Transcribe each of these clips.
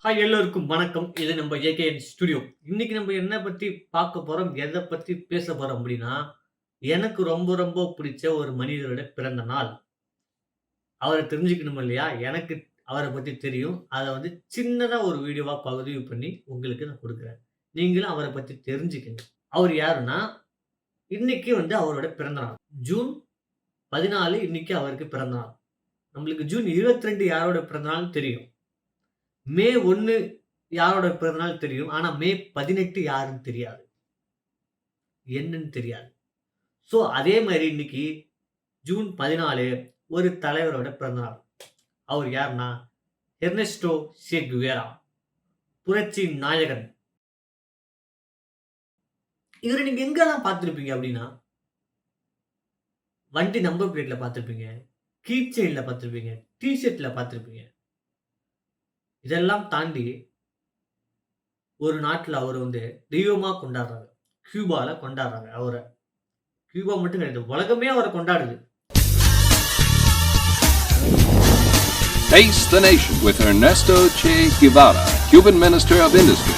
Hi எல்லோருக்கும் வணக்கம். இது நம்ம ஏகேஎன் ஸ்டுடியோ. இன்னைக்கு நம்ம என்ன பத்தி பார்க்க போறோம், எத பத்தி பேச போறோம் அப்படின்னா, எனக்கு ரொம்ப ரொம்ப பிடிச்ச ஒரு மனிதரோட பிறந்த நாள். அவர தெரிஞ்சுக்கணும் இல்லையா? எனக்கு அவர பத்தி தெரியும். அத சின்னதா ஒரு வீடியோவா பதிவு பண்ணி உங்களுக்கு நான் குடுக்குறேன். நீங்களும் அவர பத்தி தெரிஞ்சுக்கங்க. அவரு யாருன்னா, இன்னைக்கு அவரோட பிறந்த நாள். ஜூன் 14 இன்னைக்கு அவருக்கு பிறந்த நாள். நம்மளுக்கு ஜூன் 22 யாரோட பிறந்த நாள்னு தெரியும். மே 1 யாரோட பிறந்தநாள் தெரியும். ஆனா மே 18 யாருன்னு தெரியாது. என்னன்னு தெரியாது. சோ அதே மாரி இன்னைக்கு ஜூன் 14 ஒரு தலைவரோட பிறந்தநாள். அவர் யாருன்னா, எர்னெஸ்டோ சே குவேரா. புரட்சி நாயகன். இவர நீங்க எங்கெல்லாம் பார்த்திருப்பீங்க அப்படின்னா, வண்டி நம்பர் பிளேட்ல பார்த்திருப்பீங்க. கீ செயின்ல பார்த்திருப்பீங்க. டீ ஷர்ட்ல பார்த்திருப்பீங்க. இதெல்லாம் தாண்டி ஒரு நாட்டுல அவர தெய்வமா கொண்டாடுறாங்க. கியூபால கொண்டாடுறாங்க அவர. கியூபா மட்டும் கிடையாது, உலகமே அவர கொண்டாடுது. Face the Nation with Ernesto Che Guevara, Cuban Minister of Industry.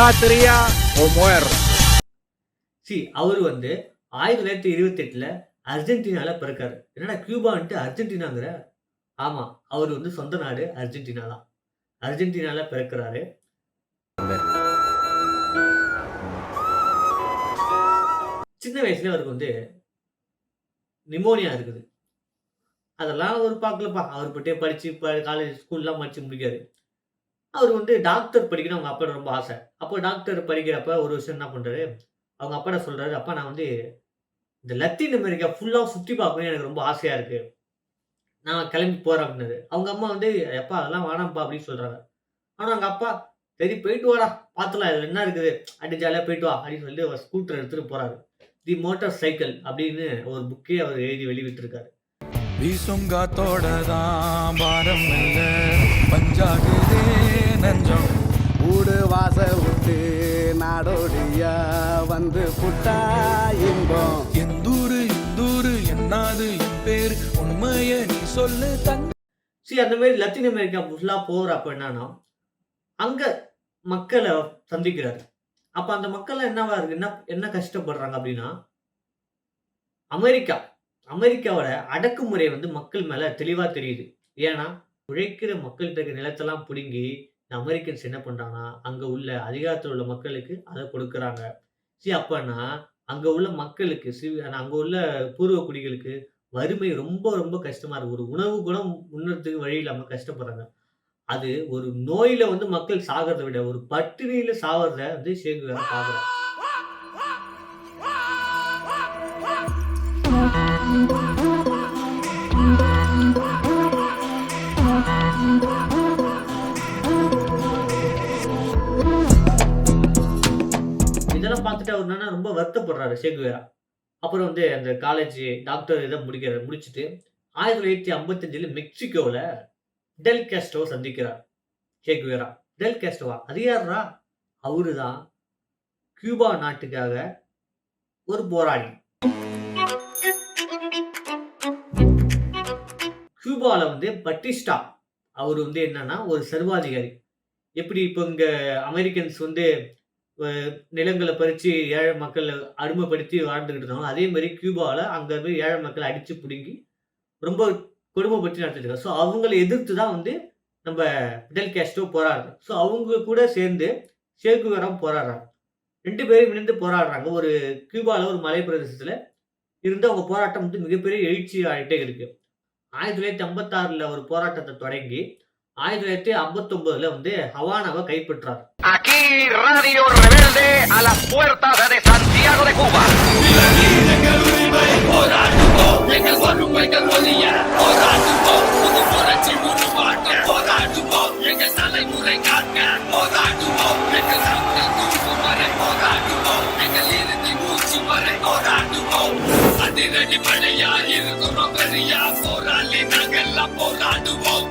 Patria o muerte. அவரு 1928ல அர்ஜென்டினால பிறக்காரு. என்னடா கியூபான்ட்டு அர்ஜென்டினாங்கிற? ஆமா, அவரு சொந்த நாடு அர்ஜென்டினா தான். அர்ஜென்டினால பிறக்கிறாரு. சின்ன வயசுல அவருக்கு நிமோனியா இருக்குது. அதெல்லாம் அவரு பார்க்கலப்பா. அவர் பட்டே படிச்சு காலேஜ் ஸ்கூல்லாம் படிச்சு முடிக்காரு. அவரு டாக்டர் படிக்கணும் அவங்க அப்பாவோட ரொம்ப ஆசை. அப்போ டாக்டர் படிக்கிறப்ப ஒரு வருஷம் என்ன பண்றாரு, அவங்க அப்பாட்ட சொல்றாரு, "அப்பா நான் இந்த லத்தீன் அமெரிக்கா ஃபுல்லா சுத்தி பார்க்கணும்னு எனக்கு ரொம்ப ஆசையா இருக்கு. நான் கிளம்பி போறேன்" அப்படின்னாரு. அவங்க அம்மா "எப்பா அதெல்லாம் வேணாம்ப்பா" அப்படின்னு சொல்றாங்க. ஆனா அவங்க அப்பா, "சரி போயிட்டு வாடா, பார்த்துக்கலாம் இதுல என்ன இருக்குது, அப்படி ஜாலியா போயிட்டு வா" அப்படின்னு சொல்லி ஒரு ஸ்கூட்டர் எடுத்துட்டு போறாரு. தி மோட்டார் சைக்கிள் அப்படின்னு ஒரு புக்கே அவர் எழுதி வெளியிட்டிருக்காரு. வீசுங்காத்தோட தான் பாரம் இல்ல பஞ்சாகுதே நெஞ்சம் ஊடு வாச விட்டு நாடோடியா வந்து புட்டா இன்பம் எந்தூரு இந்தூரு என்னாது என் பேரு உண்மைய நீ சொல்லு தங்க. அந்த மாதிரி லத்தீன் அமெரிக்கா ஃபுல்லா போறப்ப என்னன்னா, அங்க மக்களை சந்திக்கிறாரு. அப்ப அந்த மக்கள் என்னவா இருக்கு, என்ன கஷ்டப்படுறாங்க அப்படின்னா, அமெரிக்காவோட அடக்குமுறை மக்கள் மேல தெளிவா தெரியுது. ஏன்னா, உழைக்கிற மக்கள்கிட்ட இருக்க நிலத்தெல்லாம் புடுங்கி அமெரிக்கன்ஸ் என்ன பண்றாங்கன்னா, அங்க உள்ள அதிகாரத்துல உள்ள மக்களுக்கு அத கொடுக்குறாங்க. அப்பன்னா அங்க உள்ள மக்களுக்கு அங்க உள்ள பூர்வ குடிகளுக்கு வறுமை ரொம்ப ரொம்ப கஷ்டமா இருக்கு. ஒரு உணவு கூட உண்ணறதுக்கு வழி இல்லாம கஷ்டப்படுறாங்க. அது ஒரு நோயில மக்கள் சாகிறத விட ஒரு பட்டினியில சாவறத சே குவேரா பார்க்குறாரு. இதெல்லாம் பார்த்துட்டு அவர் ரொம்ப வருத்தப்படுறாரு சே குவேரா. அப்புறம் அந்த காலேஜ் டாக்டர் இத முடிச்சுட்டு 1955ல மெக்சிகோல டெல் காஸ்ட்ரோவ சந்திக்கிறார் சே குவேரா. டெல் காஸ்ட்ரோவா? அது யார்ரா? அவருதான் கியூபா நாட்டுக்காக ஒரு போராளி. கியூபால பட்டிஸ்டா அவரு என்னன்னா ஒரு சர்வாதிகாரி. எப்படி இப்ப இங்க அமெரிக்கன்ஸ் நிலங்களை பறிச்சு ஏழை மக்களை அடிமைப்படுத்தி வாழ்ந்துகிட்டு இருந்தாங்க. அதே மாதிரி கியூபால அங்க போய் ஏழை மக்களை அடிச்சு புடுங்கி ரொம்ப கொடுமைப்படுத்தி நடத்திட்டு இருக்காங்க. ஸோ அவங்களை எதிர்த்து தான் நம்ம பிடெல் காஸ்ட்ரோ போராடுறாங்க. ஸோ அவங்க கூட சேர்ந்து சே குவேராவும் போராடுறாங்க. 2 பேரும் இணைந்து போராடுறாங்க. ஒரு கியூபால ஒரு மலை பிரதேசத்துல இருந்து அவங்க போராட்டம் மிகப்பெரிய எழுச்சி ஆகிட்டே இருக்கு. 1956ல ஒரு போராட்டத்தை தொடங்கி 1959ல ஹவானாவை கைப்பற்றார். Aquí Radio Rebelde a las puertas de Santiago de Cuba. அதிரடி மழையா இருக்கிறோம் பெரியா போராளி நாங்கெல்லாம் போராடுவோம்.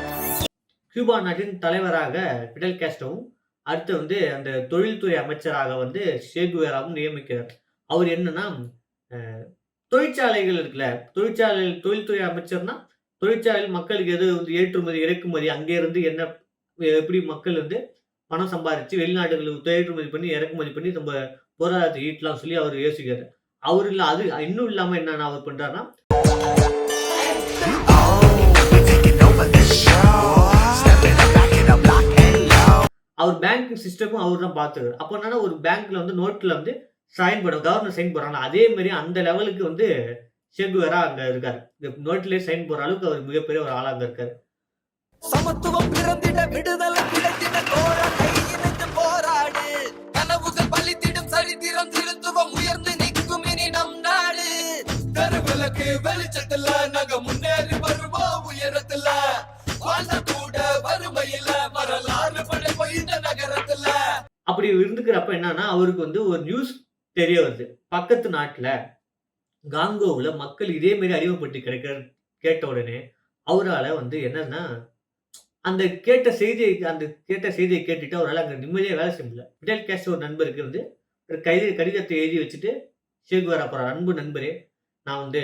கியூபா நாட்டின் தலைவராக பிடல் காஸ்ட்ரோவும், அடுத்து வந்து அந்த தொழில்துறை அமைச்சராக வந்து சே குவேராவும் நியமிக்கிறார். அவர் என்னன்னா, அ தொழிற்சாலைகள் இருக்குல்ல, தொழில்துறை அமைச்சர்னா, தொழிற்சாலையில் மக்களுக்கு எது வந்து ஏற்றுமதி, இறக்குமதி அங்கேருந்து என்ன எப்படி மக்கள் வந்து பணம் சம்பாரிச்சு வெளிநாடுகளுக்கு ஏற்றுமதி பண்ணி, இறக்குமதி பண்ணி நம்ம பொருளாதாரத்த ஈட்டலாம்னு சொல்லி அவரு யோசிக்கிறாரு. அவரு இல்ல அது இன்னும் இல்லாம என்னன்னா அவர் பண்றாருன்னா, அவர் பேங்கிங் சிஸ்டமும் அவரு தான் பார்த்துக்கிறாரு. அப்ப என்னன்னா ஒரு பேங்க்ல வந்து நோட்ல வந்து சைன் பண்ணும். கவர்னர் சைன் போடுறாங்கல்ல, அதே மாரி அந்த லெவலுக்கு வந்து சே குவேரா அங்க இருக்காரு. இந்த நோட்லயே சைன் போடுற அளவுக்கு அவர் மிகப்பெரிய ஒரு ஆளா அங்க இருக்காரு. சமத்துவம் பிறந்திட விடுதலை கிடைத்திட தோழா கையிணைந்து போராடு கனவுகள் பலித்திடும் சரித்திரம் திருத்துவம் உயர்ந்து நிற்கும் இனி நம் நாடு கருவிளக்கு வெளிச்சத்துல நாங்க முன்னேறி வருவோம் உயரத்துல வாழ்ந்த கூட வறுமையில வரலாறு படைப்போம் இந்த நகரத்துல. அப்படி இருந்துக்கிறப்ப என்னன்னா, அவருக்கு வந்து ஒரு நியூஸ் தெரிய வருது. பக்கத்து நாட்டுல காங்கோவுல மக்கள் இதே மாரி அடிமைப்பட்டு கேட்ட உடனே, அவரால வந்து என்னன்னா, அந்த கேட்ட செய்திய கேட்டுட்டு அவரால அங்க நிம்மதியா வேலை செய்ய முடியல. பிடல் காஸ்ட்ரோ நண்பருக்கு வந்து ஒரு கடிதத்தை எழுதி வச்சுட்டு, சே குவேரா போறார். "அன்பு நண்பரே, நான் வந்து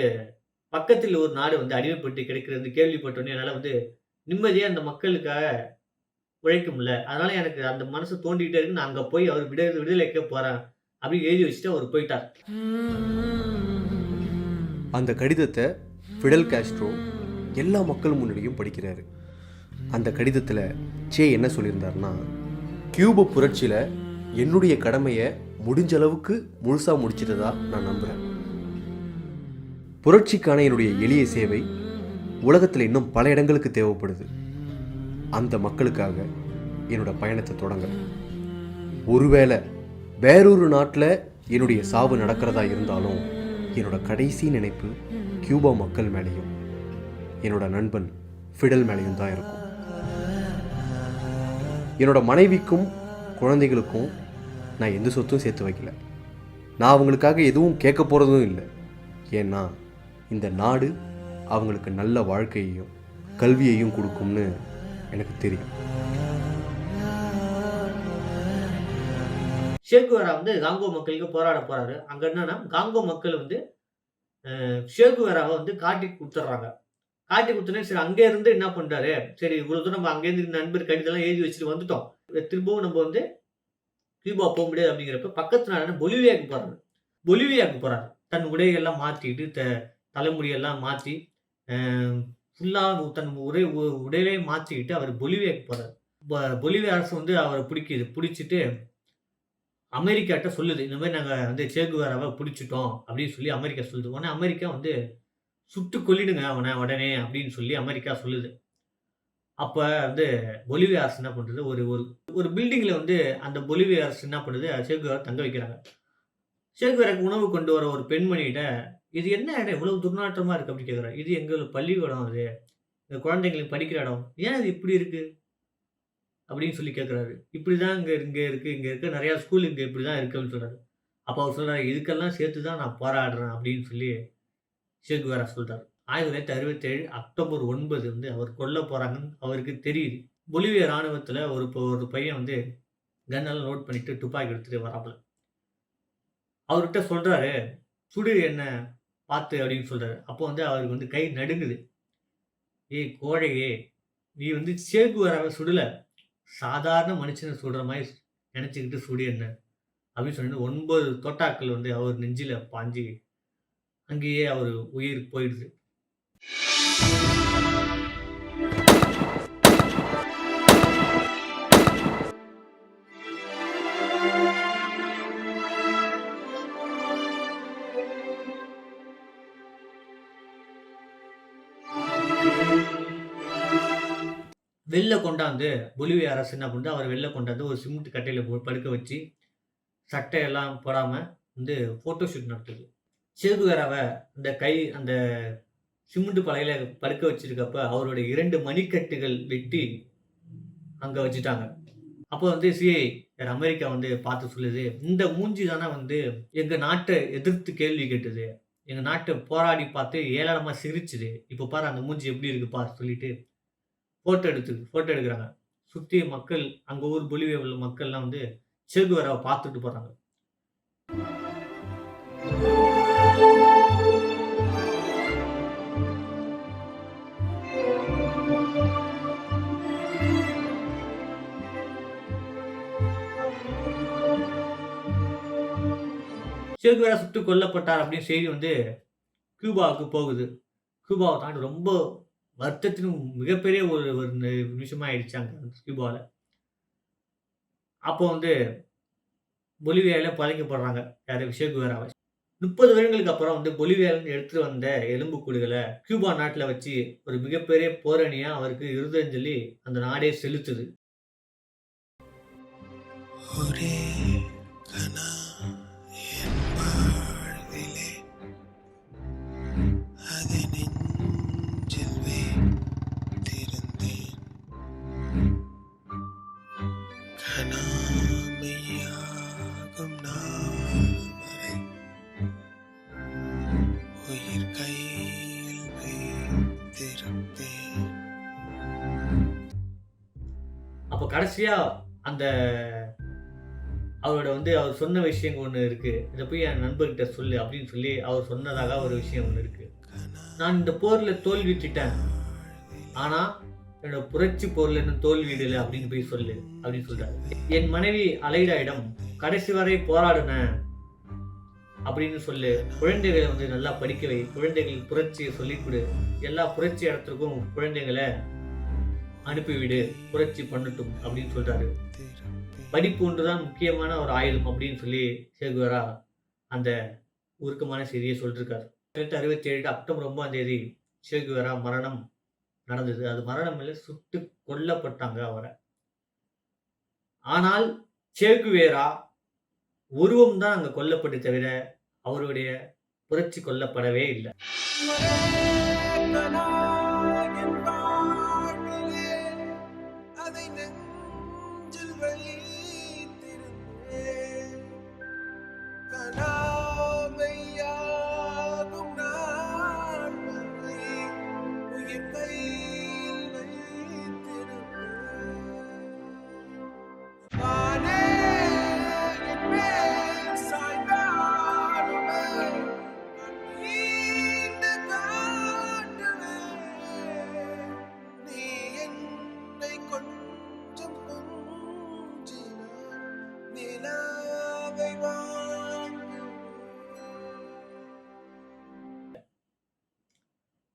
பக்கத்தில் ஒரு நாடு வந்து அடிமைப்பட்டு கிடக்கிறது கேள்விப்பட்டோனே, என்னால வந்து நிம்மதியா அந்த மக்களுக்காக உழைக்க முடியல. அதனால எனக்கு அந்த மனசு தோண்டிக்கிட்டே இருக்கு. நான் அங்க போய் அவர் விடுதலைக்க போறேன்." அப்படின்னு எழுதி வச்சுட்டு அவர் போயிட்டார். அந்த கடிதத்தை ஃபிடல் காஸ்ட்ரோ எல்லா மக்கள் முன்னாடியும் படிக்கிறாரு. அந்த கடிதத்தில் சே என்ன சொல்லியிருந்தாருன்னா, கியூப புரட்சியில் என்னுடைய கடமையை முடிஞ்ச அளவுக்கு முழுசாக முடிச்சிட்டதா நான் நம்புகிறேன். புரட்சிக்கான என்னுடைய எளிய சேவை உலகத்தில் இன்னும் பல இடங்களுக்கு தேவைப்படுது. அந்த மக்களுக்காக என்னோட பயணத்தை தொடங்குறேன். ஒருவேளை வேறொரு நாட்டில் என்னுடைய சாவு நடக்கிறதா இருந்தாலும் என்னோட கடைசி நினைப்பு கியூபா மக்கள் மேலேயும் என்னோட நண்பன் ஃபிடல் மேலேயும் தான் இருக்கும். என்னோட மனைவிக்கும் குழந்தைகளுக்கும் நான் எந்த சொத்தும் சேர்த்து வைக்கல. நான் அவங்களுக்காக எதுவும் கேட்க போகிறதும் இல்லை. ஏன்னா இந்த நாடு அவங்களுக்கு நல்ல வாழ்க்கையையும் கல்வியையும் கொடுக்கும்னு எனக்கு தெரியும். சே குவேரா வந்து காங்கோ மக்களுக்கு போராட போறாரு. அங்க என்னன்னா, காங்கோ மக்கள் வந்து சே குவேராவ வந்து காட்டி குடுத்துடுறாங்க. காட்டி குடுத்தோனே சரி அங்க இருந்து என்ன பண்றாரு, சரி இவ்வளவு தூரம் நம்ம அங்கேருந்து நண்பர் கடிதம்லாம் எழுதி வச்சுட்டு வந்துட்டோம். திரும்பவும் நம்ம வந்து கியூபா போ முடியாது அப்படிங்கிறப்ப பக்கத்து நாடான பொலிவியாவுக்கு போறாரு. தன் உடைகள்லாம் மாத்திட்டு, தலைமுடியெல்லாம் மாத்தி, ஃபுல்லா தன் உடையிலே மாத்திக்கிட்டு அவர் பொலிவியாவுக்கு போறாரு. பொலிவியா அரசு வந்து அவரை பிடிச்சிட்டு அமெரிக்காட்ட சொல்லுது. இந்த மாதிரி நாங்க வந்து சே குவேராவ பிடிச்சிட்டோம் அப்படின்னு சொல்லி அமெரிக்கா சொல்லுது. உடனே அமெரிக்கா வந்து சுட்டு கொல்லிடுங்க அவன உடனே அப்படின்னு சொல்லி அமெரிக்கா சொல்லுது. அப்ப வந்து பொலிவியா அரசு என்ன பண்றது, ஒரு ஒரு ஒரு பில்டிங்ல வந்து அந்த பொலிவியா அரசு என்ன பண்ணுது, சே குவேராவ தங்க வைக்கிறாங்க. சே குவேராவுக்கு உணவு கொண்டு வர ஒரு பெண்மணிகிட்ட, "இது என்ன இடம் இவ்வளவு துர்நாற்றமா இருக்கு?" அப்படின்னு கேட்கிறாரு. "இது எங்க பள்ளிக்கூடம் அது. இந்த குழந்தைங்களுக்கு படிக்கிற இடம். ஏன் இது இப்படி இருக்கு?" அப்படின்னு சொல்லி கேட்குறாரு. "இப்படிதான் இங்க இருக்கு. நெறைய ஸ்கூல் இங்க இப்படிதான் இருக்கு" அப்படின்னு சொல்றாரு. அப்ப அவர் சொல்றாரு, "இதுக்கெல்லாம் சேர்த்து தான் நான் போராடுறேன்" அப்படின்னு சொல்லி சே குவேரா சொல்றாரு. 1967 அக்டோபர் 9 வந்து அவர் கொல்லப் போறாங்கன்னு அவருக்கு தெரியுது. பொலிவியா ராணுவத்துல ஒரு பையன் வந்து கன்னெல்லாம் லோட் பண்ணிட்டு துப்பாக்கி எடுத்துட்டு வராப்புல. அவர்கிட்ட சொல்றாரு, "சுடு என்ன பார்த்து" அப்படின்னு சொல்றாரு. அப்போ வந்து அவருக்கு வந்து கை நடுங்குது. "ஏய் கோழையே, நீ வந்து சே குவேராவ சுடல. சாதாரண மனுஷன சுடுற மாரி நெனச்சுக்கிட்டு சுடு என்ன" அப்படின்னு சொல்லிட்டு 9 தோட்டாக்கள் வந்து அவர் நெஞ்சில பாஞ்சு, அங்கேயே அவரு உயிர் போயிடுது. வெளில கொண்டாந்து பொலிவியா அரசு என்ன பண்ணுது, அவர வெளில கொண்டாந்து ஒரு சிமெண்ட் கட்டையில படுக்க வச்சு, சட்டையெல்லாம் போடாம வந்து ஃபோட்டோ ஷூட் நடத்துது. சே குவேராவ அந்த சிமெண்ட் பலகையில படுக்க வச்சிருக்கப்ப, அவருடைய 2 மணிக்கட்டுகள் வெட்டி அங்க வச்சுட்டாங்க. அப்போ வந்து சிஐஏ அமெரிக்கா வந்து பார்த்து சொல்லுது, "இந்த மூஞ்சி தானே வந்து எங்க நாட்ட எதிர்த்து கேள்வி கேட்டது. எங்க நாட்ட போராடி பார்த்து ஏளனமா சிரிச்சுது. இப்ப பாரு அந்த மூஞ்சி எப்படி இருக்கு பாரு" சொல்லிட்டு ஃபோட்டோ எடுக்குறாங்க. சுத்தி மக்கள், அங்க ஊர் பொலிவியா உள்ள மக்கள்லாம் வந்து சே குவேராவ பார்த்துட்டு போறாங்க. சே குவேரா சுட்டுக் கொல்லப்பட்டார் அப்படின்னு செய்தி வந்து கியூபாவுக்கு போகுது. கியூபாவ தாண்டி ரொம்ப வருத்தத்தின் மிகப்பெரிய ஒரு ஒரு நிமிஷமா ஆயிடுச்சு அங்க கியூபால. அப்போ வந்து பொலிவியால புதைக்கப்படுறாங்க. யாரு? சே குவேராவ. 30 வருடங்களுக்கு அப்புறம் வந்து பொலிவியாலருந்து எடுத்துட்டு வந்த எலும்புக்கூடுகள கியூபா நாட்டுல வச்சு ஒரு மிகப்பெரிய போரணியா அவருக்கு இறுதியஞ்சலி அந்த நாடே செலுத்துது. ஒரே கனா என் வாழ்விலே அதை நெஞ்சில் வைத்திருந்தேன். கனாமையாகும் நாள் வரை உயிர் கையில் வைத்திருப்பேன். அப்ப கடைசியா அந்த அவரோட வந்து அவர் சொன்ன விஷயம் ஒண்ணு இருக்கு. இத போய் என் நண்பர்கிட்ட சொல்லு அப்படின்னு சொல்லி அவர் சொன்னதாக ஒரு விஷயம் ஒண்ணு இருக்கு. நான் இந்த போர்ல தோல்வியுற்றுட்டேன். ஆனா என்னோட புரட்சி போர்ல இன்னும் தோல்வியிடல அப்படின்னு போய் சொல்லு அப்படின்னு சொல்றாரு. என் மனைவி அலைடாயிடம் கடைசி வரை போராடினேன் அப்படின்னு சொல்லு. குழந்தைகளை வந்து நல்லா படிக்க வை. குழந்தைகளுக்கு புரட்சியை சொல்லிக் கொடு. எல்லா புரட்சி இடத்துக்கும் குழந்தைகளை அனுப்பிவிடு. புரட்சி பண்ணட்டும் அப்படின்னு சொல்றாரு. படிப்பு ஒன்றுதான் முக்கியமான ஒரு ஆயுதம் அப்படின்னு சொல்லி சே குவேரா அந்த உருக்கமான செய்தியை சொல்லிருக்காரு. 1967 அக்டோபர் 9 சே குவேரா மரணம் நடந்தது. அது மரணம் இல்லை, சுட்டு கொல்லப்பட்டாங்க அவரை. ஆனால் சே குவேரா உருவம் தான் அங்க கொல்லப்பட்டு தவிர அவருடைய புரட்சி கொல்லப்படவே இல்லை. அதை நெஞ்சில் வைத்திருந்தேன். கனாமையாகும் நாள் வரை உயிர் கையில் வைத்திருந்தேன். வானே என் மேல் சாய்ந்தாடுமே, நான் நீண்டு காட்டுவேன். நீ என்னை கொஞ்சம் கொஞ்சினாய், நிலாவை வாங்குவேன்.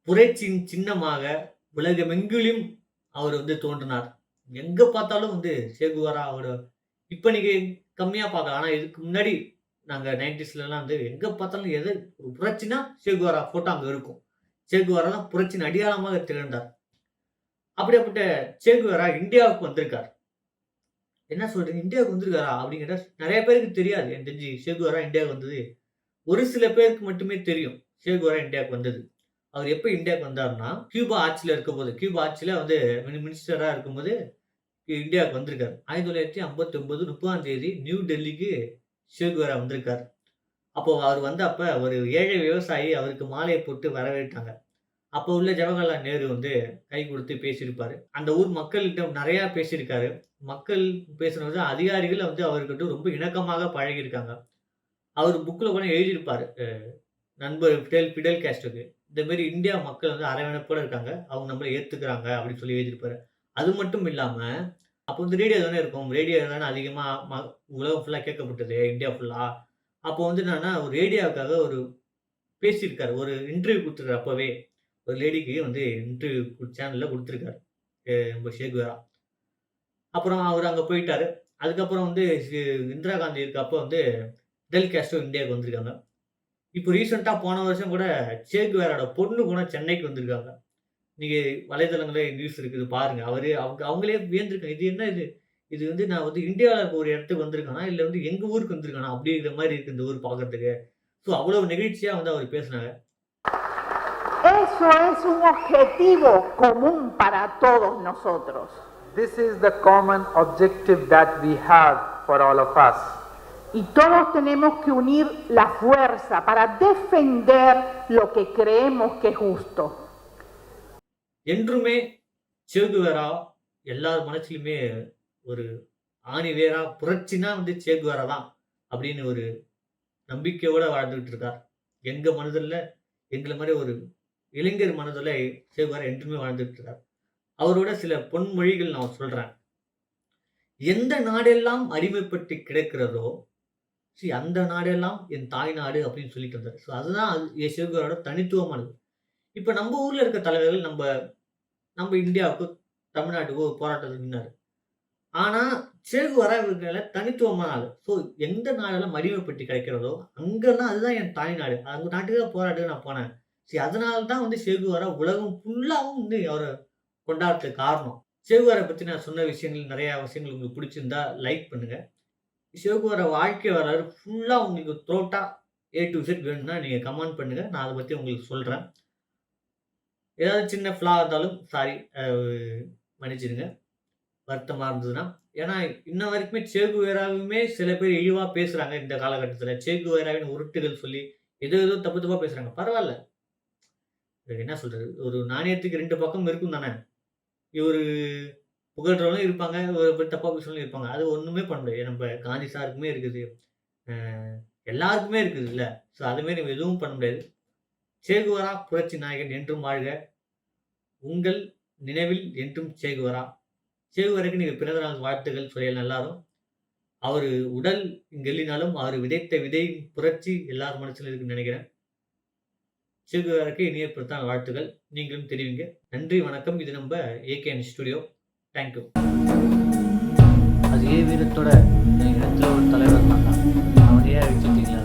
புரட்சியின் சின்னமாக உலகமெங்கிலும் அவர் வந்து தோன்றினார். எங்க பார்த்தாலும் வந்து சே குவேரா அவரோட இப்ப நீங்க கம்மியா பார்க்கலாம். ஆனா இதுக்கு முன்னாடி நாங்க 90ஸ்லாம் வந்து எங்க பார்த்தாலும் எது ஒரு புரட்சினா சே குவேரா போட்டோ அங்க இருக்கும். சே குவேரா தான் புரட்சியின் அடியாளமாக திகழ்ந்தார். அப்படியாப்பட்ட சே குவேரா இந்தியாவுக்கு வந்திருக்கார். என்ன சொல்றீங்க? இந்தியாவுக்கு வந்திருக்காரா அப்படிங்கிற நிறைய பேருக்கு தெரியாது. எனக்கு தெரிஞ்சு சே குவேரா இந்தியாவுக்கு வந்தது ஒரு சில பேருக்கு மட்டுமே தெரியும். சே குவேரா இந்தியாவுக்கு வந்தது. அவர் எப்ப இந்தியாவுக்கு வந்தாருன்னா கியூபா ஆட்சியில இருக்கும்போது, கியூபா ஆட்சியில வந்து மினிஸ்டரா இருக்கும்போது இந்தியாவுக்கு வந்திருக்காரு. 1959 30 நியூ டெல்லிக்கு சே குவேரா வந்திருக்காரு. அப்போ அவர் வந்தப்ப ஒரு ஏழை விவசாயி அவருக்கு மாலையை போட்டு வரவேற்றாங்க. அப்போ உள்ள ஜவஹர்லால் நேரு வந்து கை கொடுத்து பேசியிருப்பாரு. அந்த ஊர் மக்கள்கிட்ட நிறைய பேசியிருக்காரு. மக்கள் பேசுனது அதிகாரிகள் வந்து அவர்கிட்ட ரொம்ப இணக்கமாக பழகியிருக்காங்க. அவர் புக்ல கூட எழுதியிருப்பாரு. நண்பர் பிடெல் காஸ்ட்ரோக்கு இந்த மாதிரி இந்தியா மக்கள் வந்து அரவணைப்போட இருக்காங்க. அவங்க நம்மள ஏத்துக்கிறாங்க அப்படின்னு சொல்லி எழுதியிருப்பாரு. அது மட்டும் இல்லாம அப்போ வந்து ரேடியோ தானே இருக்கும். ரேடியோ தானே அதிகமா உலகம் ஃபுல்லா கேட்கப்பட்டது, இந்தியா ஃபுல்லா. அப்போ வந்து என்னன்னா ஒரு ரேடியோவுக்காக ஒரு பேசியிருக்காரு. ஒரு இன்டர்வியூ குடுத்துருக்காரு. அப்பவே ஒரு லேடிக்கு வந்து இன்டர்வியூ சேனல்ல குடுத்துருக்காரு நம்ம சே குவேரா. அப்புறம் அவர் அங்க போயிட்டாரு. அதுக்கப்புறம் வந்து இந்திரா காந்தி இருக்கப்போ வந்து பிடெல் காஸ்ட்ரோ இந்தியாவுக்கு வந்திருக்காங்க. இப்போ ரீசெண்டா போன வருஷம் கூட சே குவேராவோட பொண்ணு கூட சென்னைக்கு வந்திருக்காங்க. நீங்க வலைதளங்கள்ல நியூஸ் இருக்குது பாருங்க. அவங்களே வியந்திருக்காங்க. இது என்ன இது? இது வந்து நான் வந்து இந்தியால இருக்க ஒரு இடத்துக்கு வந்திருக்கானா, இல்ல வந்து எங்க ஊருக்கு வந்திருக்கானா அப்படிங்கிற மாதிரி இருக்கு இந்த ஊர் பார்க்கறதுக்கு. ஸோ அவ்வளவு நெகிழ்ச்சியா வந்து அவர் பேசினாங்க. Eso es un objetivo común para todos nosotros. This is the common objective that we have for all of us. Y todos tenemos que unir la fuerza para defender lo que creemos que es justo. என்றுமே சேகுவேரா எல்லார் மனசுலையுமே ஒரு ஆணி vera புரட்சினா Che Guevara தான் அப்படின்னு ஒரு நம்பிக்கையோட வாழ்ந்துகிட்டு இருக்கார். எங்க மனதில் எங்களை மாதிரி ஒரு இளைஞர் மனதில் சேகுவேரா என்றுமே வாழ்ந்துகிட்டு இருக்கார். அவரோட சில பொன்மொழிகள் நான் சொல்றேன். எந்த நாடெல்லாம் அடிமைப்பட்டு கிடக்கிறதோ அந்த நாடெல்லாம் என் தாய் நாடு அப்படின்னு சொல்லிட்டு இருந்தார். ஸோ அதுதான் சேகுவேராவோட தனித்துவமானது. இப்போ நம்ம ஊர்ல இருக்க தலைவர்கள் நம்ம இந்தியாவுக்கு தமிழ்நாட்டுக்கு ஒரு போராட்டத்துக்கு நின்னாரு. ஆனா சேகுவேரா இவர்கள தனித்துவமான ஆளு. ஸோ எந்த நாடெல்லாம் அடிமைப்பட்டு கிடைக்கிறதோ அங்கெல்லாம் அதுதான் என் தாய் நாடு. அந்த நாட்டுக்கு தான் போராட்டத்துக்கு நான் போனேன். சரி அதனால தான் சேகுவேரா உலகம் ஃபுல்லாவும் அவரை கொண்டாடுறதுக்கு காரணம். சேகுவேரா பத்தி நான் சொன்ன விஷயங்கள் நிறைய விஷயங்கள் உங்களுக்கு பிடிச்சிருந்தா லைக் பண்ணுங்க. சேகுவேரா வாழ்க்கை வரலாறு ஃபுல்லா உங்களுக்கு த்ரோட்டா A to Z வேணும்னா நீங்க கமெண்ட் பண்ணுங்க. நான் அதை பத்தி உங்களுக்கு சொல்றேன். ஏதாவது சின்ன ஃப்ளா இருந்தாலும் சாரி, மன்னிச்சிடுங்க. வருத்தமா இருந்ததுன்னா. ஏன்னா இன்ன வரைக்குமே சேகுவேராவுமே சில பேர் இழிவா பேசுறாங்க இந்த காலகட்டத்துல. சேகுவேராவின் உருட்டுகள் சொல்லி ஏதோ தப்பு பேசுறாங்க. பரவாயில்ல. என்ன சொல்றது? ஒரு நாணயத்துக்கு 2 பக்கம் இருக்கும் தானே. இவரு புகழ்றவங்களும் இருப்பாங்க, ஒரு தப்பா பேசுறவங்களும் இருப்பாங்க. அது ஒண்ணுமே பண்ண முடியாது. நம்ம காந்தி சாருக்குமே இருக்குது. எல்லாருக்குமே இருக்குது இல்ல. ஸோ அதுமாரி நம்ம எதுவும் பண்ண முடியாது. சேகுவேரா புரட்சி நாயகன் என்றும் வாழ்க. உங்கள் நினைவில் என்றும் சேகுவேரா. சேகுவேராக்கு நீங்க பிறந்த நாள் வாழ்த்துக்கள் சொல்லலாம் எல்லாரும். அவரு உடல் இங்க இல்லைனாலும் அவர் விதைத்த விதை புரட்சி எல்லார் மனசுல இருக்குன்னு நினைக்கிறேன். சேகுவேராக்கு இனிய பிறந்தநாள் வாழ்த்துக்கள். நீங்களும் தெரிவிங்க. நன்றி, வணக்கம். இது நம்ம AKN ஸ்டுடியோ. தேங்க்யூ. அதே வீரத்தோட என் இடத்துல ஒரு தலைவர் இருந்தான். அவனையே வச்சுட்டீங்களா?